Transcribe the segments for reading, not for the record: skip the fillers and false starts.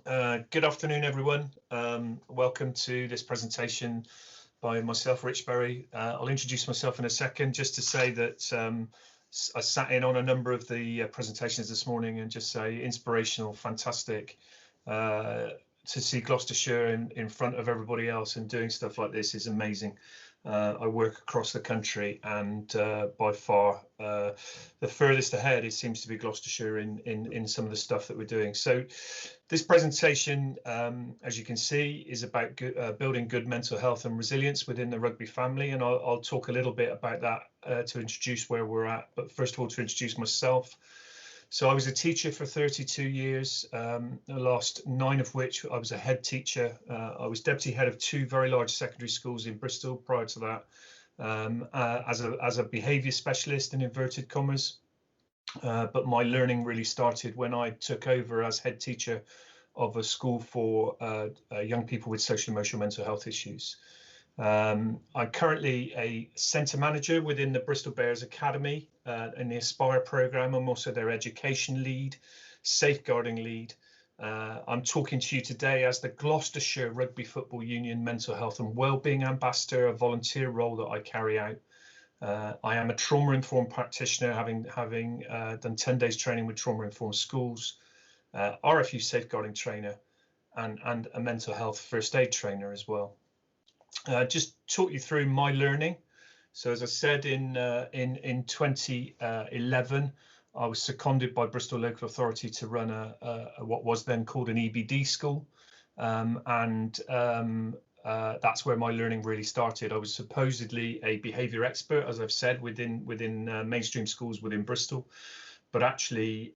Good afternoon, everyone. Welcome to this presentation by myself, Rich Berry. I'll introduce myself in a second, just to say that I sat in on a number of the presentations this morning and just say inspirational, fantastic. To see Gloucestershire in front of everybody else and doing stuff like this is amazing. I work across the country, and by far the furthest ahead it seems to be Gloucestershire in some of the stuff that we're doing. So this presentation, as you can see, is about building good mental health and resilience within the rugby family, and I'll talk a little bit about that to introduce where we're at. But first of all, to introduce myself. So I was a teacher for 32 years, the last 9 of which I was a head teacher. I was deputy head of 2 very large secondary schools in Bristol prior to that, as a behaviour specialist in inverted commas. But my learning really started when I took over as head teacher of a school for young people with social emotional mental health issues. I'm currently a centre manager within the Bristol Bears Academy in the Aspire programme. I'm also their education lead, safeguarding lead. I'm talking to you today as the Gloucestershire Rugby Football Union Mental Health and Wellbeing Ambassador, a volunteer role that I carry out. I am a trauma-informed practitioner, having done 10 days training with trauma-informed schools, RFU safeguarding trainer, and a mental health first aid trainer as well. Just talk you through my learning. So as I said, in 2011, I was seconded by Bristol Local Authority to run what was then called an EBD school, and that's where my learning really started. I was supposedly a behaviour expert, as I've said, within mainstream schools within Bristol, but actually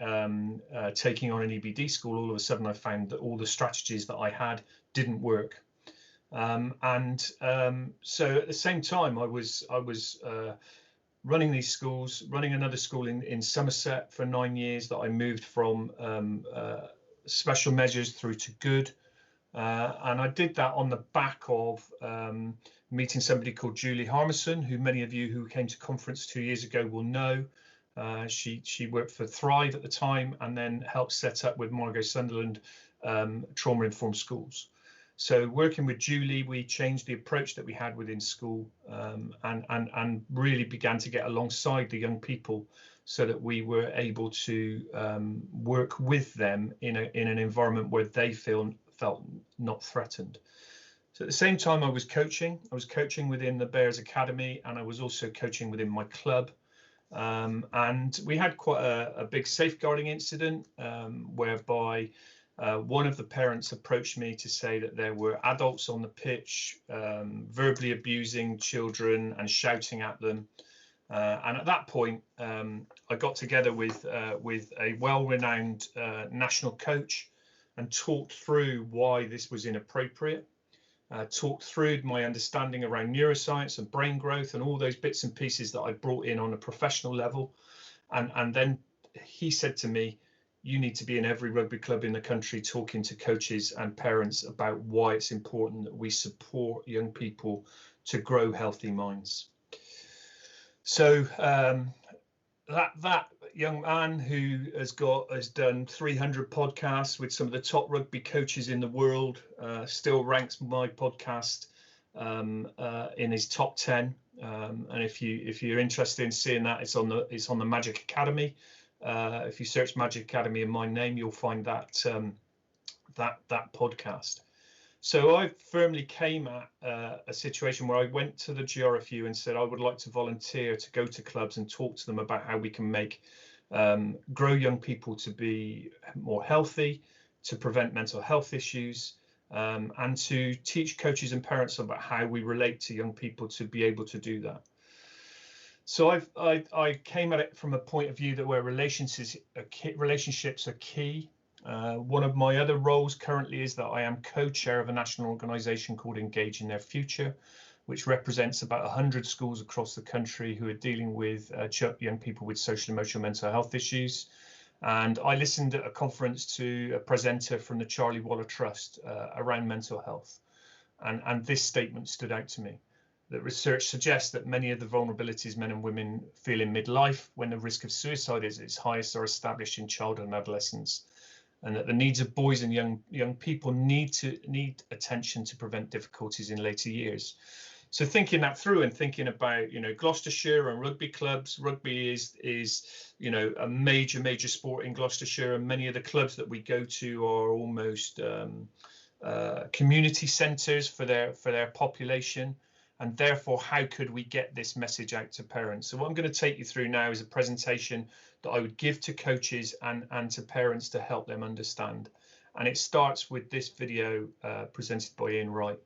taking on an EBD school, all of a sudden I found that all the strategies that I had didn't work. So at the same time, I was running these schools, running another school in Somerset for 9 years that I moved from special measures through to good. And I did that on the back of meeting somebody called Julie Harmison, who many of you who came to conference 2 years ago will know. She worked for Thrive at the time and then helped set up with Margot Sunderland trauma-informed schools. So working with Julie, we changed the approach that we had within school, and really began to get alongside the young people so that we were able to work with them in an environment where they felt not threatened. So at the same time, I was coaching within the Bears Academy, and I was also coaching within my club. And we had quite a big safeguarding incident whereby one of the parents approached me to say that there were adults on the pitch verbally abusing children and shouting at them. And at that point, I got together with a well-renowned national coach and talked through why this was inappropriate, talked through my understanding around neuroscience and brain growth and all those bits and pieces that I brought in on a professional level. And then he said to me, you need to be in every rugby club in the country talking to coaches and parents about why it's important that we support young people to grow healthy minds. So that young man who has done 300 podcasts with some of the top rugby coaches in the world still ranks my podcast in his top 10. And if you're interested in seeing that, it's on the Magic Academy. If you search Magic Academy in my name, you'll find that podcast. So I firmly came at a situation where I went to the GRFU and said I would like to volunteer to go to clubs and talk to them about how we can grow young people to be more healthy, to prevent mental health issues, and to teach coaches and parents about how we relate to young people to be able to do that. So I came at it from a point of view that where relationships are key. One of my other roles currently is that I am co-chair of a national organisation called Engage in Their Future, which represents about 100 schools across the country who are dealing with young people with social emotional mental health issues. And I listened at a conference to a presenter from the Charlie Waller Trust around mental health. And this statement stood out to me. That research suggests that many of the vulnerabilities men and women feel in midlife when the risk of suicide is its highest are established in childhood and adolescence. and that the needs of boys and young people need attention to prevent difficulties in later years. So thinking that through and thinking about, you know, Gloucestershire and rugby clubs. Rugby is you know, a major sport in Gloucestershire, and many of the clubs that we go to are almost community centres for their population. And therefore, how could we get this message out to parents? So what I'm going to take you through now is a presentation that I would give to coaches and to parents to help them understand. And it starts with this video presented by Ian Wright.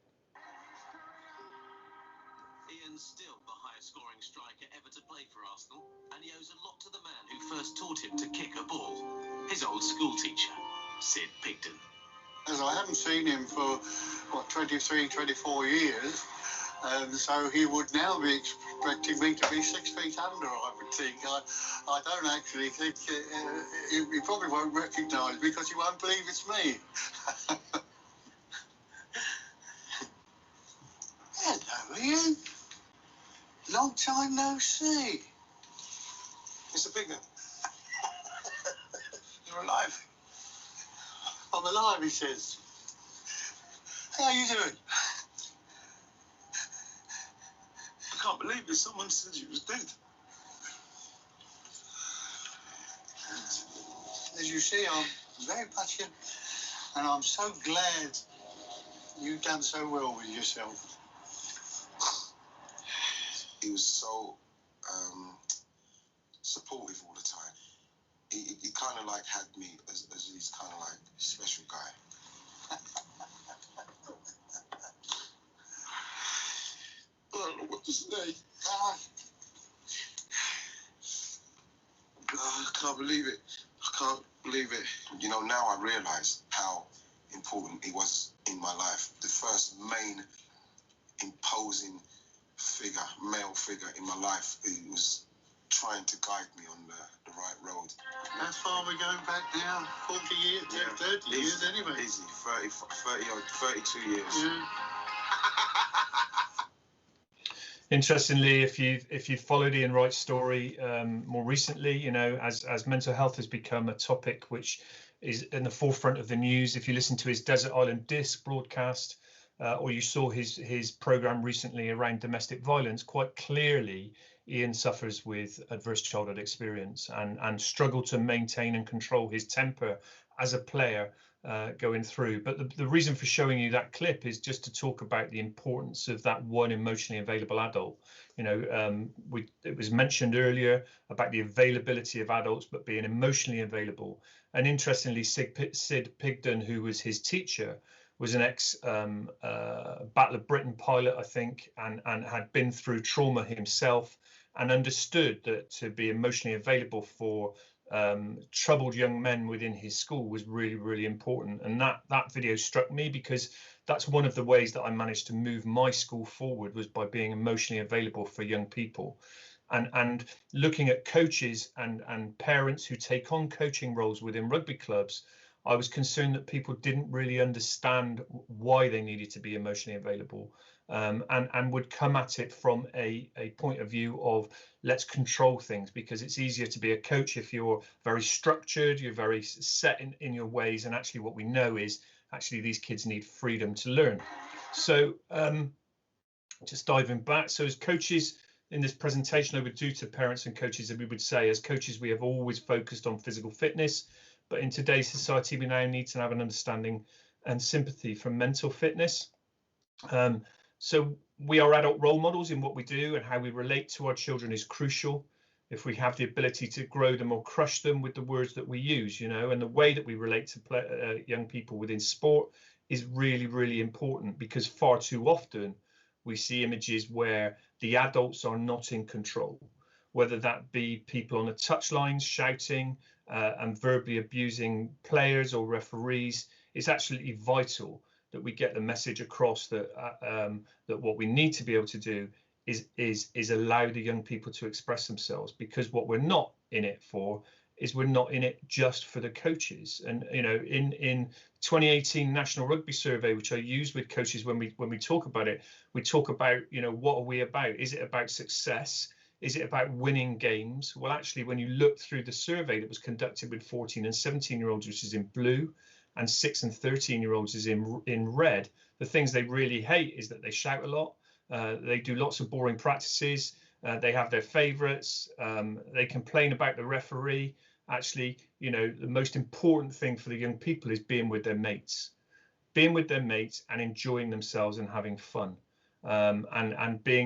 Ian's still the highest scoring striker ever to play for Arsenal, and he owes a lot to the man who first taught him to kick a ball, his old school teacher, Sid Pigden. As I haven't seen him for, what, 23, 24 years, and so he would now be expecting me to be 6 feet under, I would think. I don't actually think, he probably won't recognise me because he won't believe it's me. Hello, Ian. Long time no see. Mr. Pigden, you're alive. I'm alive, he says. How are you doing? I can't believe it. Someone said you was dead. As you see, I'm very patient, and I'm so glad you've done so well with yourself. He was so supportive all the time. He kind of like had me as his kind of like special guy. I don't know what to say. I can't believe it. I can't believe it. You know, now I realise how important he was in my life. The first main imposing figure, male figure in my life who was trying to guide me on the right road. How far are we going back now? 40 years? Yeah. 30 years anyway? Easy, 32 years. Yeah. Interestingly, if you followed Ian Wright's story more recently, you know, as mental health has become a topic which is in the forefront of the news, if you listen to his Desert Island Disc broadcast, or you saw his program recently around domestic violence, quite clearly Ian suffers with adverse childhood experience and struggled to maintain and control his temper as a player going through. But the reason for showing you that clip is just to talk about the importance of that one emotionally available adult. You know, it was mentioned earlier about the availability of adults, but being emotionally available. And interestingly, Sid Pigden, who was his teacher, was an ex Battle of Britain pilot, I think, and had been through trauma himself and understood that to be emotionally available for troubled young men within his school was really important. And that video struck me because that's one of the ways that I managed to move my school forward, was by being emotionally available for young people. And looking at coaches and parents who take on coaching roles within rugby clubs, I was concerned that people didn't really understand why they needed to be emotionally available, and would come at it from a point of view of let's control things, because it's easier to be a coach if you're very structured, you're very set in your ways. And actually what we know is actually these kids need freedom to learn. So just diving back, so as coaches in this presentation, I would do to parents and coaches that we would say, as coaches, we have always focused on physical fitness, but in today's society, we now need to have an understanding and sympathy for mental fitness. So we are adult role models in what we do, and how we relate to our children is crucial. If we have the ability to grow them or crush them with the words that we use, you know, and the way that we relate to young people within sport is really important, because far too often we see images where the adults are not in control, whether that be people on the touchlines shouting and verbally abusing players or referees. It's absolutely vital that we get the message across that that what we need to be able to do is allow the young people to express themselves, because what we're not in it for is we're not in it just for the coaches. And you know, in 2018 National Rugby Survey, which I use with coaches when we talk about it, we talk about, you know, what are we about? Is it about success? Is it about winning games? Well, actually, when you look through the survey that was conducted with 14 and 17-year-olds, which is in blue, and 6 and 13-year-olds is in red, the things they really hate is that they shout a lot. They do lots of boring practices. They have their favorites. They complain about the referee. Actually, you know, the most important thing for the young people is being with their mates, and enjoying themselves and having fun, and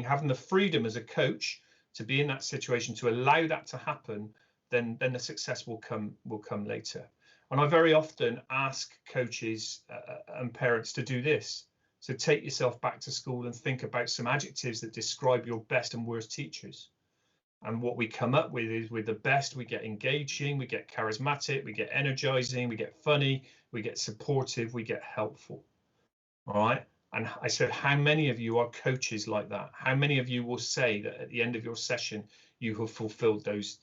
having the freedom as a coach to be in that situation, to allow that to happen. Then the success will come later. And I very often ask coaches and parents to do this. So take yourself back to school and think about some adjectives that describe your best and worst teachers. And what we come up with is, with the best, we get engaging, we get charismatic, we get energizing, we get funny, we get supportive, we get helpful. All right. And I said, how many of you are coaches like that? How many of you will say that at the end of your session, you have fulfilled those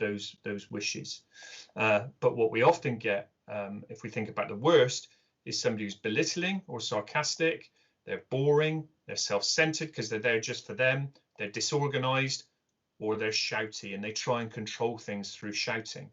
wishes? But what we often get, if we think about the worst, is somebody who's belittling or sarcastic. They're boring, they're self-centered because they're there just for them, they're disorganized, or they're shouty, and they try and control things through shouting.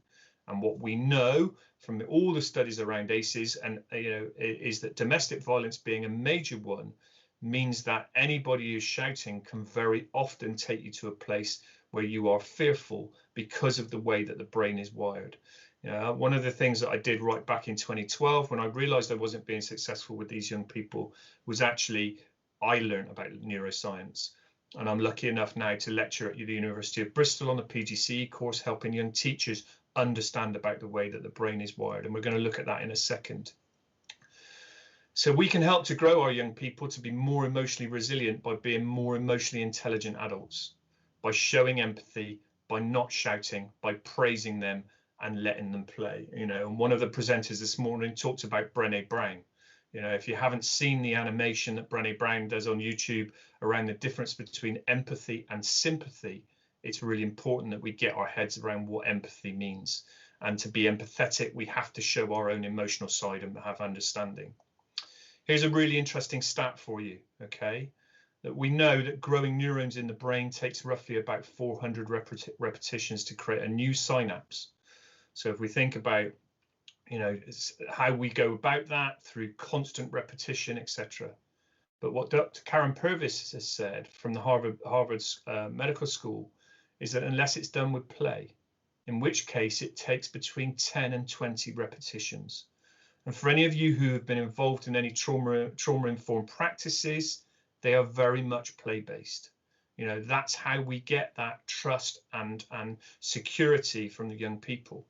And what we know from all the studies around ACEs, and is that domestic violence being a major one means that anybody who's shouting can very often take you to a place where you are fearful because of the way that the brain is wired. One of the things that I did right back in 2012, when I realized I wasn't being successful with these young people, was actually I learned about neuroscience. And I'm lucky enough now to lecture at the University of Bristol on the PGCE course, helping young teachers understand about the way that the brain is wired. And we're going to look at that in a second. So we can help to grow our young people to be more emotionally resilient by being more emotionally intelligent adults, by showing empathy, by not shouting, by praising them and letting them play. And one of the presenters this morning talked about Brené Brown. If you haven't seen the animation that Brené Brown does on YouTube around the difference between empathy and sympathy, it's really important that we get our heads around what empathy means. And to be empathetic, we have to show our own emotional side and have understanding. Here's a really interesting stat for you, okay? That we know that growing neurons in the brain takes roughly about 400 repetitions to create a new synapse. So if we think about how we go about that through constant repetition, etc. But what Dr. Karen Purvis has said from the Harvard's medical school is that unless it's done with play, in which case it takes between 10 and 20 repetitions. And for any of you who have been involved in any trauma-informed practices, they are very much play-based. That's how we get that trust and security from the young people.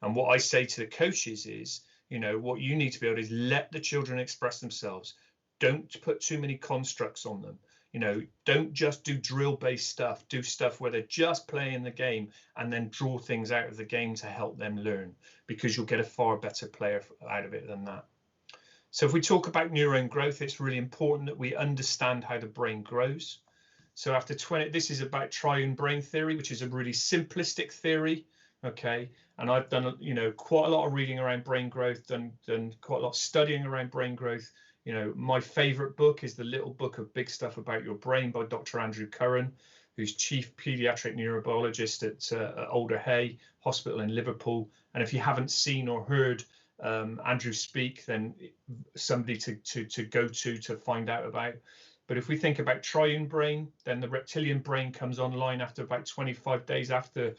And what I say to the coaches is, what you need to be able to do is let the children express themselves. Don't put too many constructs on them. Don't just do drill-based stuff. Do stuff where they're just playing the game and then draw things out of the game to help them learn, because you'll get a far better player out of it than that. So if we talk about neuron growth, it's really important that we understand how the brain grows. So after 20, this is about triune brain theory, which is a really simplistic theory. Okay, and I've done quite a lot of reading around brain growth, done quite a lot of studying around brain growth. My favorite book is The Little Book of Big Stuff About Your Brain by Dr. Andrew Curran, who's chief pediatric neurobiologist at Alder Hey Hospital in Liverpool. And if you haven't seen or heard Andrew speak, then somebody to go to find out about. But if we think about triune brain, then the reptilian brain comes online after about 25 days after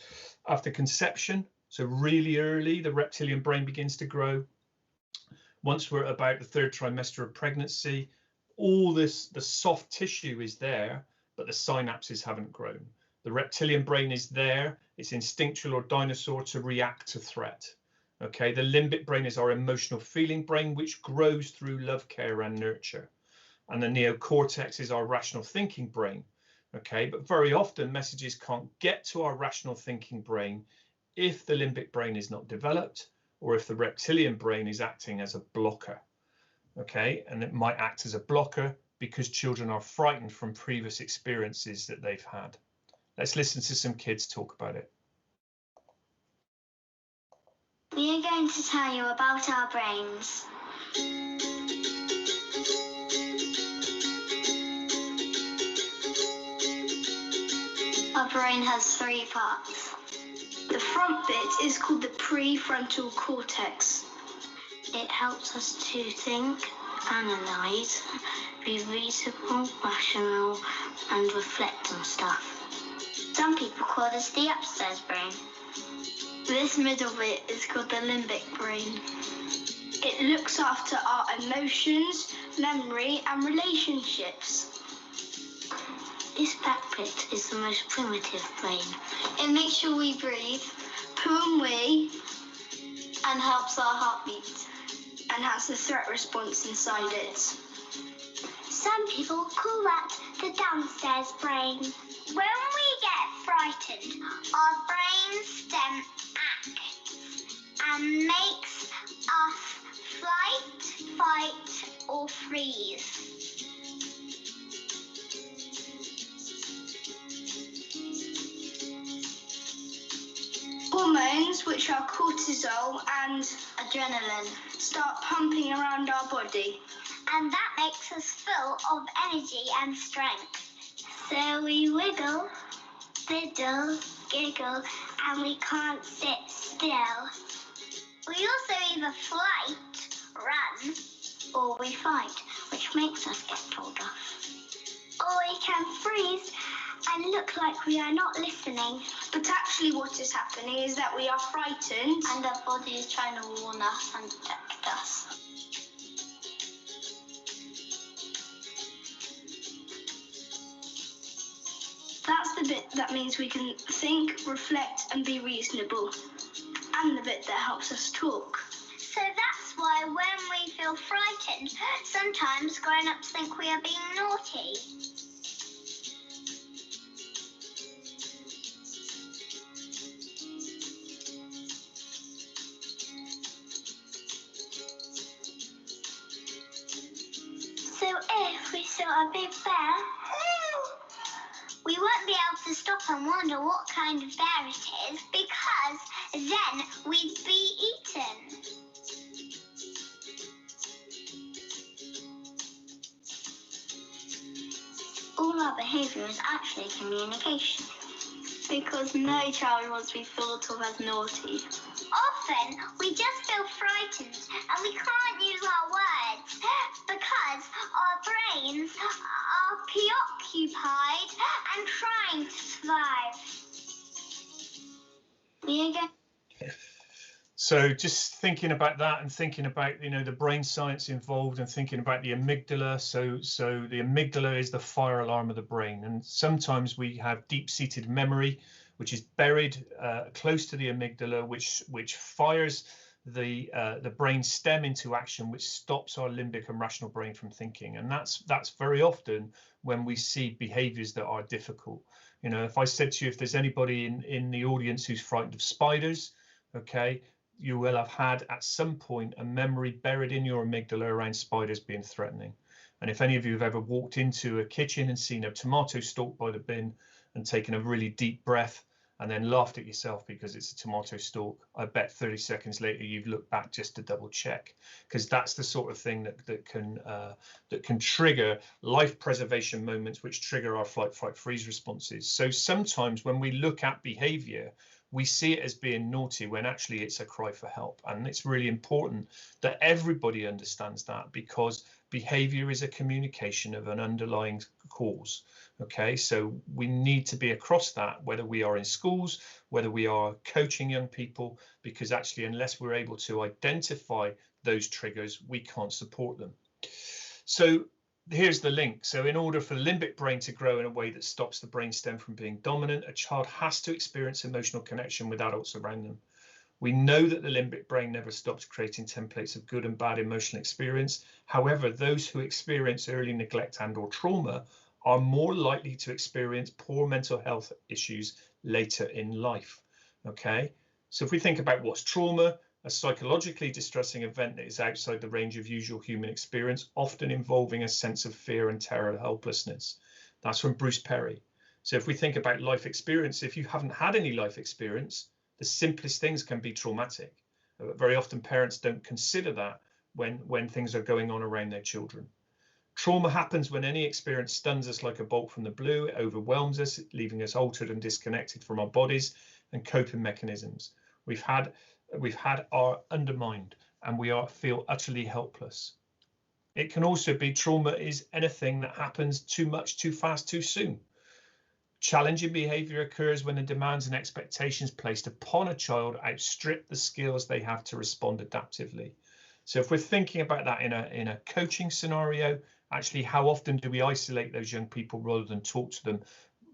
conception. So really early, the reptilian brain begins to grow. Once we're at about the 3rd trimester of pregnancy, the soft tissue is there, but the synapses haven't grown. The reptilian brain is there. It's instinctual or dinosaur to react to threat. Okay, the limbic brain is our emotional feeling brain, which grows through love, care, and nurture. And the neocortex is our rational thinking brain. Okay, but very often messages can't get to our rational thinking brain if the limbic brain is not developed, or if the reptilian brain is acting as a blocker. Okay, and it might act as a blocker because children are frightened from previous experiences that they've had. Let's listen to some kids talk about it. We are going to tell you about our brains. Our brain has 3 parts. The front bit is called the prefrontal cortex. It helps us to think, analyse, be reasonable, rational, and reflect on stuff. Some people call this the upstairs brain. This middle bit is called the limbic brain. It looks after our emotions, memory, and relationships. This back bit is the most primitive brain. It makes sure we breathe, poo and wee, and helps our heartbeat, and has the threat response inside it. Some people call that the downstairs brain. When we get frightened, our brain stem acts and makes us flight, fight, or freeze. Hormones, which are cortisol and Adrenaline. start pumping around our body. And that makes us full of energy and strength. So we wiggle, fiddle, giggle, and we can't sit still. We also either flight, run, or we fight, which makes us get told off. Or we can freeze and look like we are not listening. But actually what is happening is that we are frightened And our body is trying to warn us and protect us. that's the bit that means we can think, reflect, and be reasonable. And the bit that helps us talk. So that's why when we feel frightened, sometimes grown-ups think we are being naughty. So if we saw a big bear, we won't be able to stop and wonder what kind of bear it is, because then we'd be eaten. All our behaviour is actually communication. Because no child wants to be thought of as naughty. Often we just feel frightened and we can't use our words because our brains are preoccupied and trying to survive. We are going. So just thinking about that and thinking about, you know, the brain science involved and thinking about the amygdala. So the amygdala is the fire alarm of the brain. And sometimes we have deep-seated memory, which is buried close to the amygdala, which fires the brain stem into action, which stops our limbic and rational brain from thinking. And that's very often when we see behaviors that are difficult. You know, if I said to you, if there's anybody in the audience who's frightened of spiders, okay, you will have had at some point a memory buried in your amygdala around spiders being threatening. And if any of you have ever walked into a kitchen and seen a tomato stalk by the bin and taken a really deep breath and then laughed at yourself because it's a tomato stalk, I bet 30 seconds later you've looked back just to double check, because that's the sort of thing that can trigger life preservation moments, which trigger our flight, fight, freeze responses. So sometimes when we look at behavior, we see it as being naughty when actually it's a cry for help. And it's really important that everybody understands that, because behavior is a communication of an underlying cause. Okay, so we need to be across that, whether we are in schools, whether we are coaching young people, because actually unless we're able to identify those triggers, we can't support them. So here's the link. So in order for the limbic brain to grow in a way that stops the brainstem from being dominant, a child has to experience emotional connection with adults around them. We know that the limbic brain never stops creating templates of good and bad emotional experience. However, those who experience early neglect and or trauma are more likely to experience poor mental health issues later in life. Okay, so if we think about what's trauma, a psychologically distressing event that is outside the range of usual human experience, often involving a sense of fear and terror and helplessness. That's from Bruce Perry. So if we think about life experience, if you haven't had any life experience, the simplest things can be traumatic. Very often parents don't consider that when things are going on around their children. Trauma happens when any experience stuns us like a bolt from the blue. It overwhelms us, leaving us altered and disconnected from our bodies and coping mechanisms. We've had our undermined, and we feel utterly helpless. It can also be trauma is anything that happens too much, too fast, too soon. Challenging behavior occurs when the demands and expectations placed upon a child outstrip the skills they have to respond adaptively. So if we're thinking about that in a coaching scenario, actually, how often do we isolate those young people rather than talk to them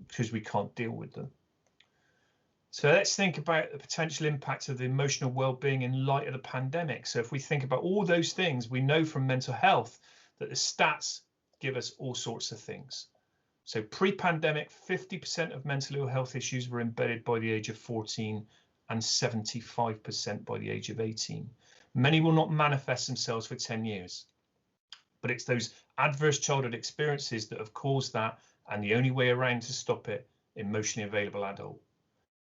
because we can't deal with them? So let's think about the potential impact of the emotional well-being in light of the pandemic. So if we think about all those things, we know from mental health that the stats give us all sorts of things. So pre-pandemic, 50% of mental ill health issues were embedded by the age of 14 and 75% by the age of 18. Many will not manifest themselves for 10 years, but it's those adverse childhood experiences that have caused that, and the only way around to stop it, emotionally available adult.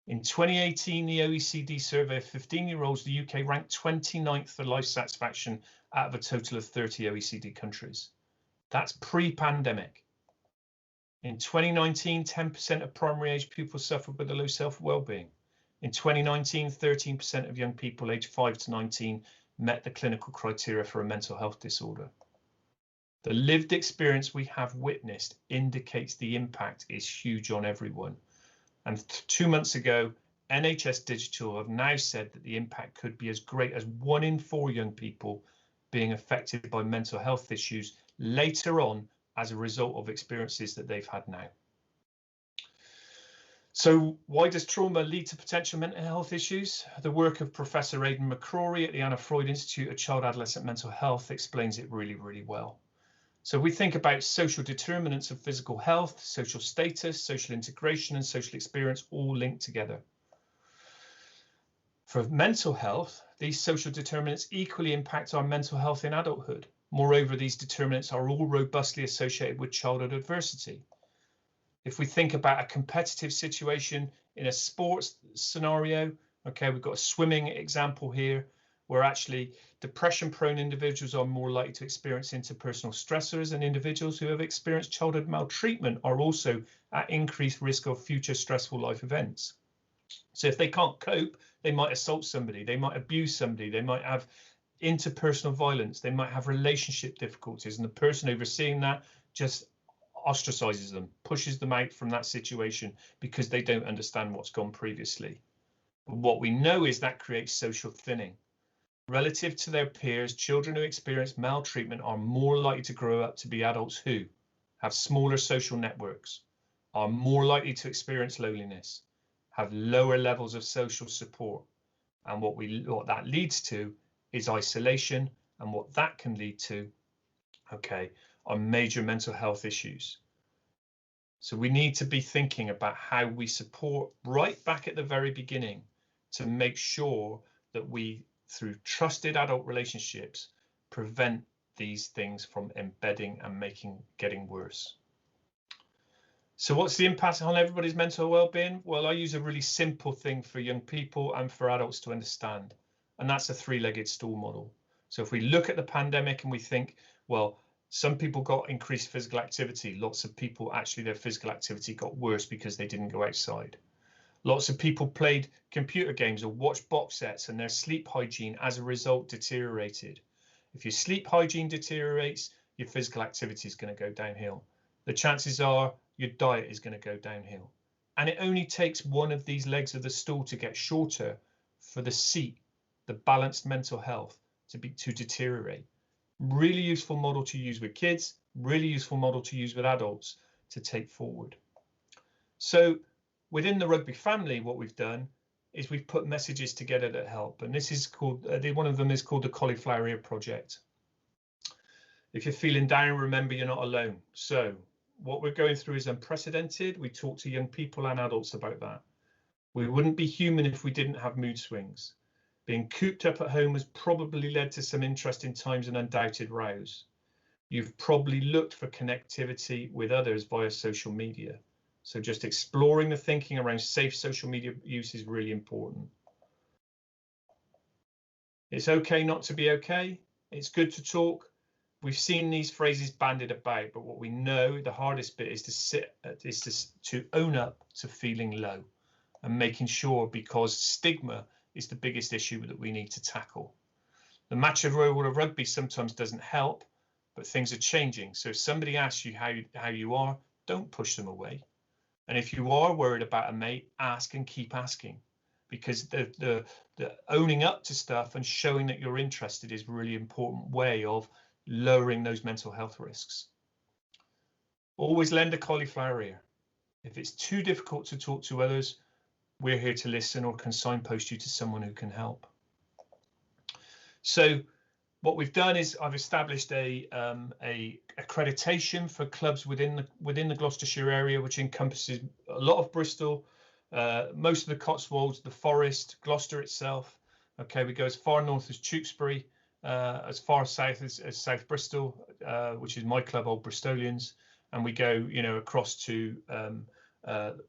In 2018, the OECD survey of 15-year-olds, the UK ranked 29th for life satisfaction out of a total of 30 OECD countries. That's pre-pandemic. In 2019, 10% of primary age pupils suffered with a low self-well-being. In 2019, 13% of young people aged 5 to 19 met the clinical criteria for a mental health disorder. The lived experience we have witnessed indicates the impact is huge on everyone. And 2 months ago, NHS Digital have now said that the impact could be as great as 1 in 4 young people being affected by mental health issues later on as a result of experiences that they've had now. So why does trauma lead to potential mental health issues? The work of Professor Aidan McCrory at the Anna Freud Institute of Child Adolescent Mental Health explains it really, really well. So we think about social determinants of physical health, social status, social integration, and social experience all linked together. For mental health, these social determinants equally impact our mental health in adulthood. Moreover, these determinants are all robustly associated with childhood adversity. If we think about a competitive situation in a sports scenario, okay, we've got a swimming example here, where actually depression-prone individuals are more likely to experience interpersonal stressors, and individuals who have experienced childhood maltreatment are also at increased risk of future stressful life events. So if they can't cope, they might assault somebody, they might abuse somebody, they might have interpersonal violence, they might have relationship difficulties, and the person overseeing that just ostracizes them, pushes them out from that situation because they don't understand what's gone previously. But what we know is that creates social thinning. Relative to their peers, children who experience maltreatment are more likely to grow up to be adults who have smaller social networks, are more likely to experience loneliness, have lower levels of social support, and what that leads to is isolation, and what that can lead to, okay, are major mental health issues. So we need to be thinking about how we support right back at the very beginning to make sure that we, through trusted adult relationships, prevent these things from embedding and getting worse. So what's the impact on everybody's mental well-being? Well, I use a really simple thing for young people and for adults to understand, and that's a 3-legged stool model. So if we look at the pandemic and we think, well, some people got increased physical activity. Lots of people, actually, their physical activity got worse because they didn't go outside. Lots of people played computer games or watched box sets, and their sleep hygiene as a result deteriorated. If your sleep hygiene deteriorates, your physical activity is going to go downhill. The chances are your diet is going to go downhill. And it only takes one of these legs of the stool to get shorter for the seat, the balanced mental health, to deteriorate. Really useful model to use with kids, really useful model to use with adults to take forward. So within the rugby family, what we've done is we've put messages together that help, and this is called, one of them is called the Cauliflower Ear Project. If you're feeling down, remember you're not alone. So what we're going through is unprecedented. We talk to young people and adults about that. We wouldn't be human if we didn't have mood swings. Being cooped up at home has probably led to some interesting times and undoubted rows. You've probably looked for connectivity with others via social media. So just exploring the thinking around safe social media use is really important. It's okay not to be okay. It's good to talk, we've seen these phrases bandied about, but what we know the hardest bit is to own up to feeling low and making sure, because stigma is the biggest issue that we need to tackle. The Macho World of Rugby sometimes doesn't help, but things are changing. So if somebody asks you how you are, don't push them away. And if you are worried about a mate, ask and keep asking, because the owning up to stuff and showing that you're interested is a really important way of lowering those mental health risks. Always lend a cauliflower ear. If it's too difficult to talk to others, we're here to listen or can signpost you to someone who can help. So what we've done is I've established a accreditation for clubs within the Gloucestershire area, which encompasses a lot of Bristol, most of the Cotswolds, the Forest, Gloucester itself. Okay, we go as far north as Tewkesbury, as far south as South Bristol, which is my club, Old Bristolians, and we go, across to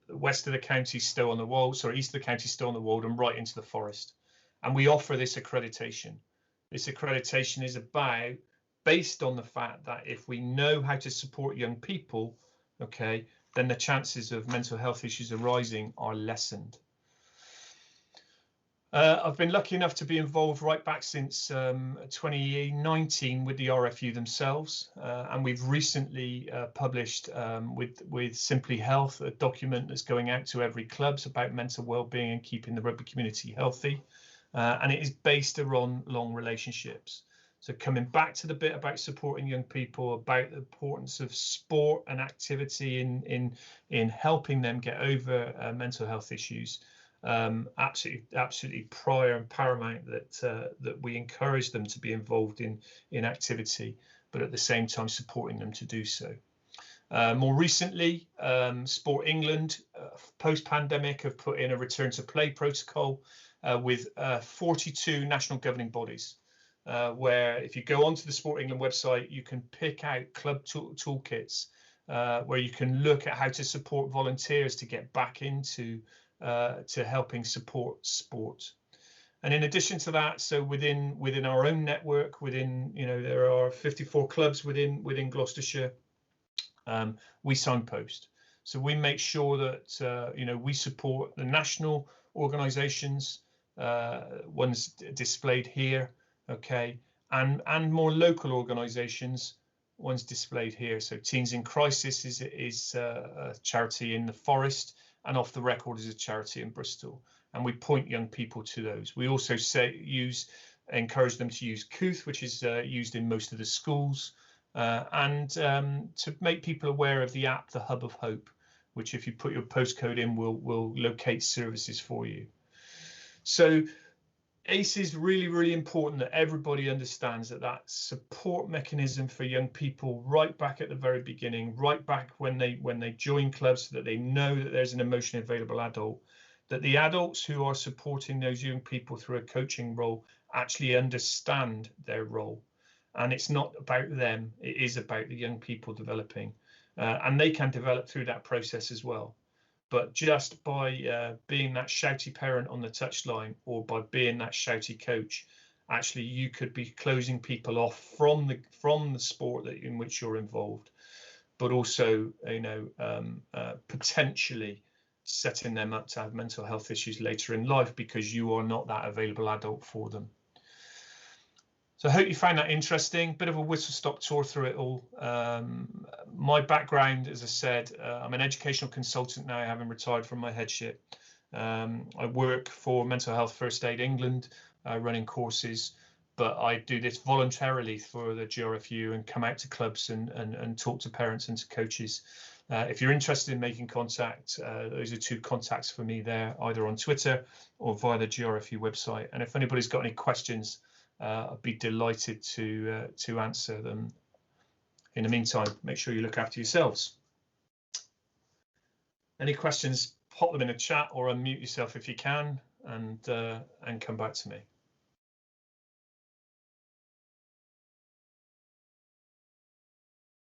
west of the county, Stow on the Wold, east of the county, Stow on the Wold, and right into the Forest. And we offer this accreditation. This accreditation is based on the fact that if we know how to support young people, okay, then the chances of mental health issues arising are lessened. I've been lucky enough to be involved right back since 2019 with the RFU themselves, and we've recently published with Simply Health a document that's going out to every clubs about mental well-being and keeping the rugby community healthy, and it is based around long relationships. So coming back to the bit about supporting young people, about the importance of sport and activity in helping them get over mental health issues. Absolutely prior and paramount that we encourage them to be involved in activity, but at the same time supporting them to do so. More recently, Sport England, post-pandemic, have put in a return to play protocol with 42 national governing bodies, where if you go onto the Sport England website, you can pick out club toolkits where you can look at how to support volunteers to get back into to helping support sport. And in addition to that, so within our own network, there are 54 clubs within Gloucestershire, we signpost. So we make sure that we support the national organisations, ones displayed here, okay, and more local organisations, ones displayed here. So Teens in Crisis is a charity in the Forest, and Off the Record is a charity in Bristol, and we point young people to those. We also encourage them to use Kooth, which is used in most of the schools, and to make people aware of the app, the Hub of Hope, which if you put your postcode in will locate services for you. So ACE is really, really important that everybody understands that support mechanism for young people right back at the very beginning, right back when they join clubs, so that they know that there's an emotionally available adult, that the adults who are supporting those young people through a coaching role actually understand their role. And it's not about them, it is about the young people developing. And they can develop through that process as well. But just by being that shouty parent on the touchline, or by being that shouty coach, actually you could be closing people off from the sport in which you're involved, but also potentially setting them up to have mental health issues later in life because you are not that available adult for them. So I hope you found that interesting. Bit of a whistle-stop tour through it all. My background, as I said, I'm an educational consultant now, having retired from my headship. I work for Mental Health First Aid England, running courses, but I do this voluntarily for the GRFU and come out to clubs and talk to parents and to coaches. If you're interested in making contact, those are two contacts for me there, either on Twitter or via the GRFU website. And if anybody's got any questions, I'd be delighted to answer them. In the meantime, make sure you look after yourselves. Any questions, pop them in a chat or unmute yourself if you can, and come back to me.